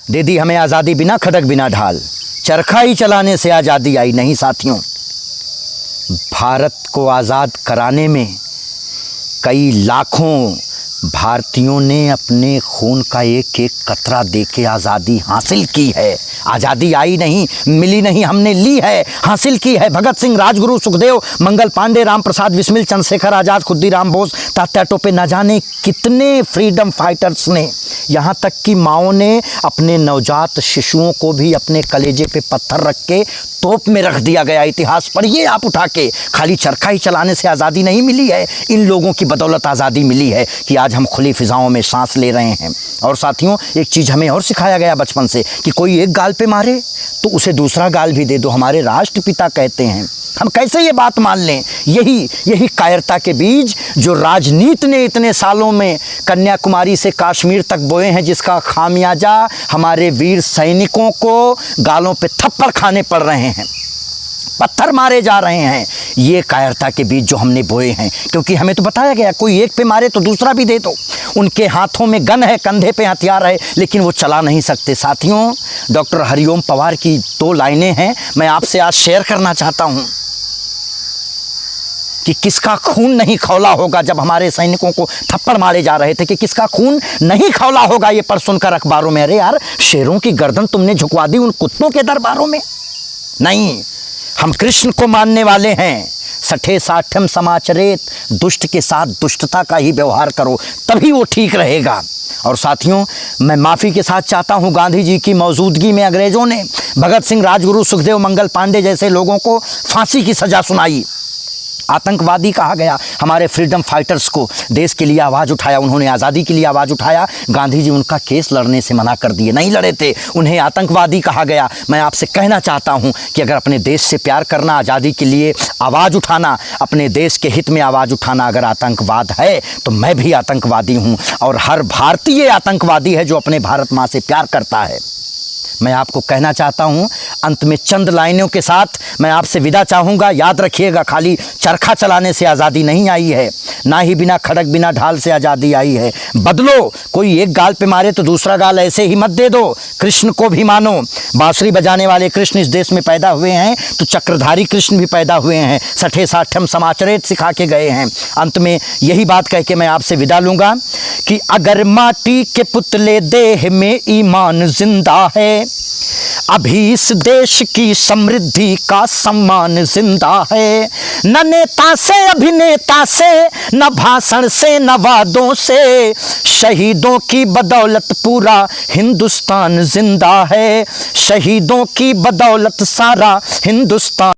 दे दी हमें आज़ादी बिना खड़क बिना ढाल, चरखा ही चलाने से आज़ादी आई नहीं साथियों। भारत को आज़ाद कराने में कई लाखों भारतीयों ने अपने खून का एक एक कतरा देके आज़ादी हासिल की है। आज़ादी आई नहीं, मिली नहीं, हमने ली है, हासिल की है। भगत सिंह, राजगुरु, सुखदेव, मंगल पांडे, राम प्रसाद बिस्मिल, चंद्रशेखर आज़ाद, खुद्दीराम बोस, तात्या टोपे, न जाने कितने फ्रीडम फाइटर्स ने, यहाँ तक कि माओ ने अपने नवजात शिशुओं को भी अपने कलेजे पे पत्थर रख के तोप में रख दिया गया। इतिहास पढ़िए आप उठा के। खाली चरखा ही चलाने से आज़ादी नहीं मिली है, इन लोगों की बदौलत आज़ादी मिली है कि आज हम खुली फिजाओं में सांस ले रहे हैं। और साथियों, एक चीज़ हमें और सिखाया गया बचपन से कि कोई एक गाल पे मारे तो उसे दूसरा गाल भी दे दो। हमारे राष्ट्रपिता कहते हैं, हम कैसे ये बात मान लें? यही कायरता के बीज जो राजनीति ने इतने सालों में कन्याकुमारी से कश्मीर तक बोए हैं, जिसका खामियाजा हमारे वीर सैनिकों को गालों पे थप्पड़ खाने पड़ रहे हैं, पत्थर मारे जा रहे हैं। ये कायरता के बीज जो हमने बोए हैं, क्योंकि हमें तो बताया गया कोई एक पे मारे तो दूसरा भी दे दो। उनके हाथों में गन है, कंधे पे हथियार है, लेकिन वो चला नहीं सकते। साथियों, डॉक्टर हरिओम पवार की 2 लाइनें हैं, मैं आपसे आज शेयर करना चाहता हूँ कि किसका खून नहीं खौला होगा जब हमारे सैनिकों को थप्पड़ मारे जा रहे थे, कि किसका खून नहीं खौला होगा ये पढ़ सुनकर अखबारों में। अरे यार, शेरों की गर्दन तुमने झुकवा दी उन कुत्तों के दरबारों में। नहीं, हम कृष्ण को मानने वाले हैं। सठे साठम समाचरेत, दुष्ट के साथ दुष्टता का ही व्यवहार करो, तभी वो ठीक रहेगा। और साथियों, मैं माफ़ी के साथ चाहता हूँ, गांधी जी की मौजूदगी में अंग्रेज़ों ने भगत सिंह, राजगुरु, सुखदेव, मंगल पांडे जैसे लोगों को फांसी की सज़ा सुनाई। आतंकवादी कहा गया। हमारे फ्रीडम फाइटर्स को देश के लिए आवाज़ उठाया, उन्होंने आज़ादी के लिए आवाज़ उठाया। गांधी जी उनका केस लड़ने से मना कर दिए, नहीं लड़े थे, उन्हें आतंकवादी कहा गया। मैं आपसे कहना चाहता हूं कि अगर अपने देश से प्यार करना, आज़ादी के लिए आवाज़ उठाना, अपने देश के हित में आवाज़ उठाना अगर आतंकवाद है, तो मैं भी आतंकवादी हूँ। और हर भारतीय आतंकवादी है जो अपने भारत माँ से प्यार करता है। मैं आपको कहना चाहता हूं, अंत में चंद लाइनों के साथ मैं आपसे विदा चाहूँगा। याद रखिएगा, खाली चरखा चलाने से आज़ादी नहीं आई है, ना ही बिना खड़क बिना ढाल से आज़ादी आई है। बदलो, कोई एक गाल पे मारे तो दूसरा गाल ऐसे ही मत दे दो। कृष्ण को भी मानो। बांसुरी बजाने वाले कृष्ण इस देश में पैदा हुए हैं, तो चक्रधारी कृष्ण भी पैदा हुए हैं। सठे साठम समाचरेत सिखा के गए हैं। अंत में यही बात कह के मैं आपसे विदा लूँगा कि अगर माटी के पुतले देह में ईमान जिंदा है, अभी इस देश की समृद्धि का सम्मान जिंदा है। न नेता से, अभिनेता से, न भाषण से, न वादों से, शहीदों की बदौलत पूरा हिंदुस्तान जिंदा है। शहीदों की बदौलत सारा हिंदुस्तान